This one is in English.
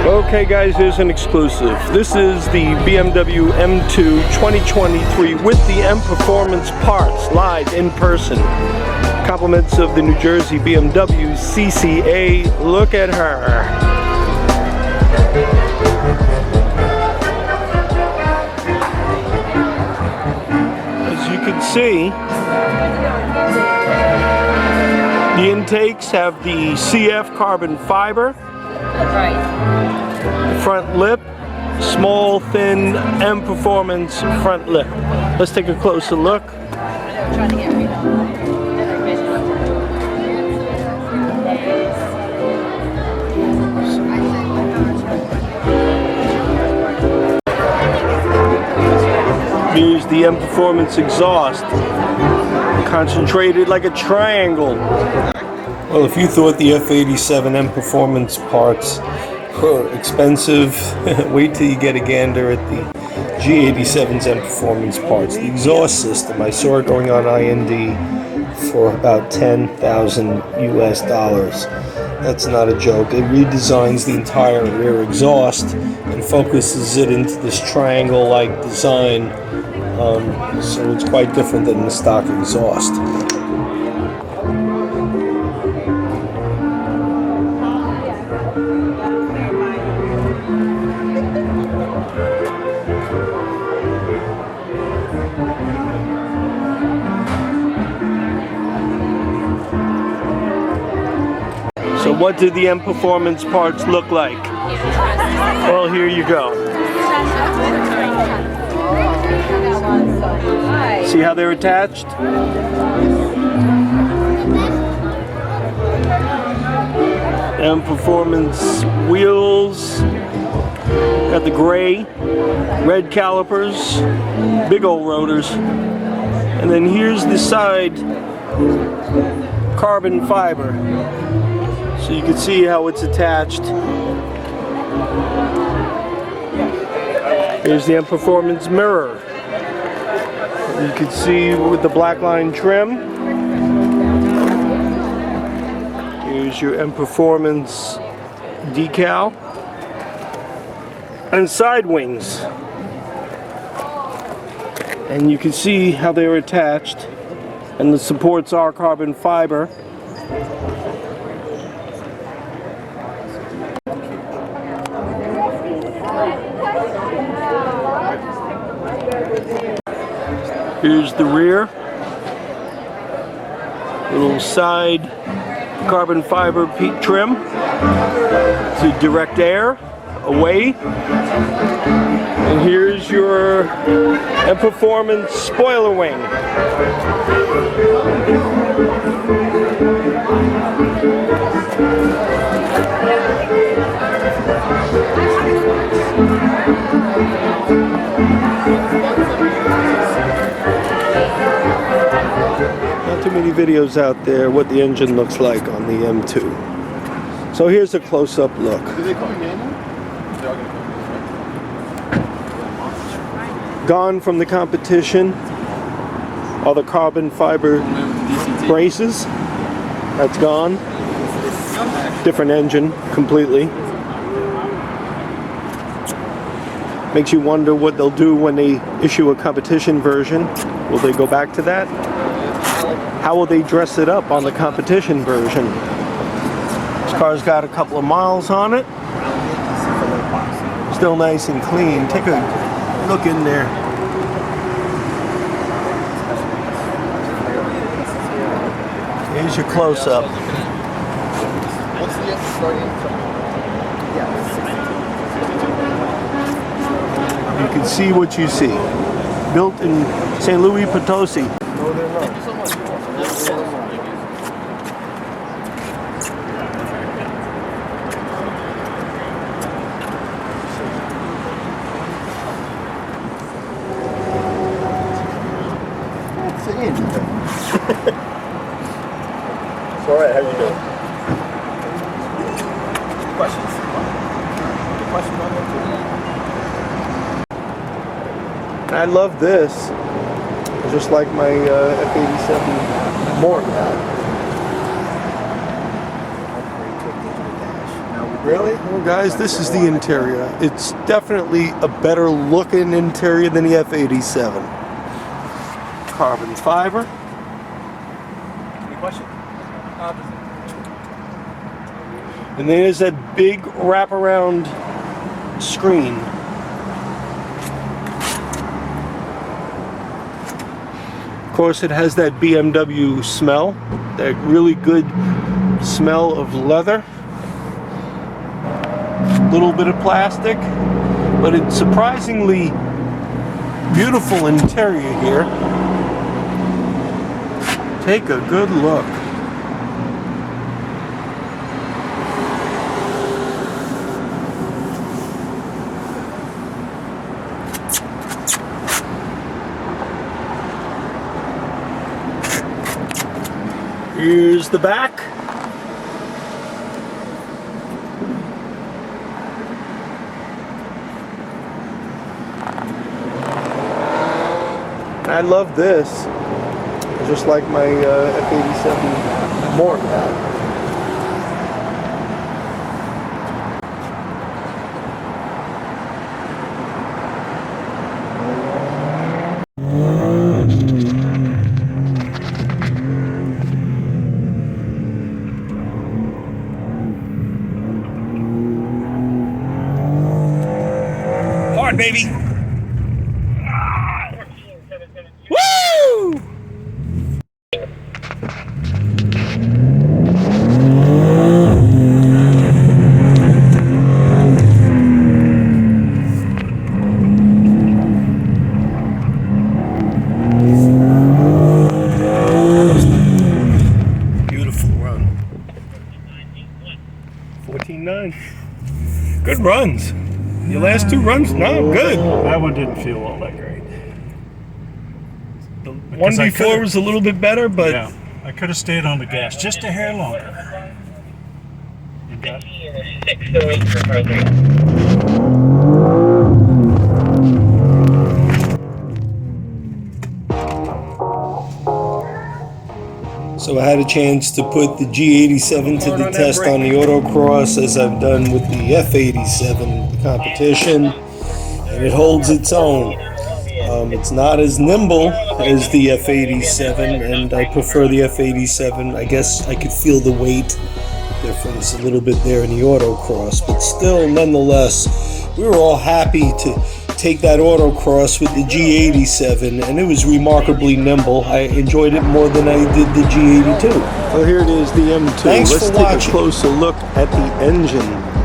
Okay guys, here's an exclusive. This is the BMW M2 2023 with the M Performance parts, live in person. Compliments of the New Jersey BMW CCA. Look at her. As you can see, the intakes have the CF carbon fiber. Front lip, small, thin M Performance front lip. Let's take a closer look. Here's the M Performance exhaust, concentrated like a triangle. Well, if you thought the F87 M Performance parts were expensive, wait till you get a gander at the G87's M Performance parts. The exhaust system, I saw it going on IND for about $10,000 US. That's not a joke. It redesigns the entire rear exhaust and focuses it into this triangle-like design, so it's quite different than the stock exhaust. So what do the M Performance parts look like? Well, here you go. See how they're attached? M Performance wheels, got the gray, red calipers, big old rotors, and then here's the side carbon fiber. So you can see how it's attached. Here's the M Performance mirror. You can see with the black line trim. Here's your M Performance decal. And side wings. And you can see how they're attached. And the supports are carbon fiber. Here's the rear, little side carbon fiber trim to direct air away. And here's your M Performance spoiler wing. Not too many videos out there what the engine looks like on the M2. So here's a close-up look. Gone from the competition are the carbon fiber braces. That's gone. Different engine completely. Makes you wonder what they'll do when they issue a competition version. Will they go back to that? How will they dress it up on the competition version? This car's got a couple of miles on it. Still nice and clean. Take a look in there. Here's your close-up. You can see what you see. Built in St. Louis Potosi. It's alright, how you doing? Questions? Questions on I love this. Just like my F87 more. Now we Really? Well, guys, this is the interior. It's definitely a better looking interior than the F87. Carbon fiber. Any question? And there's that big wraparound screen. Of course, it has that BMW smell, that really good smell of leather. Little bit of plastic, but it's surprisingly beautiful interior here. Take a good look. Here's the back. I love this. Just like my F87 more. Hard, baby. Woo! Beautiful run. 14.9. Good runs. Your last two runs, no, good. That one didn't feel all that great. The one before was a little bit better, but Yeah, I could have stayed on the gas just a hair longer. You got 608 for car 3. so I had a chance to put the G87 to the test on the autocross as I've done with the F87 competition, and it holds its own. It's not as nimble as the F87, and I prefer the F87. I guess I could feel the weight difference a little bit there in the autocross, but still, nonetheless, we were all happy to take that autocross with the G87, and it was remarkably nimble. I enjoyed it more than I did the G82. Well, here it is, the M2. Thanks Let's for take watching. a closer look at the engine.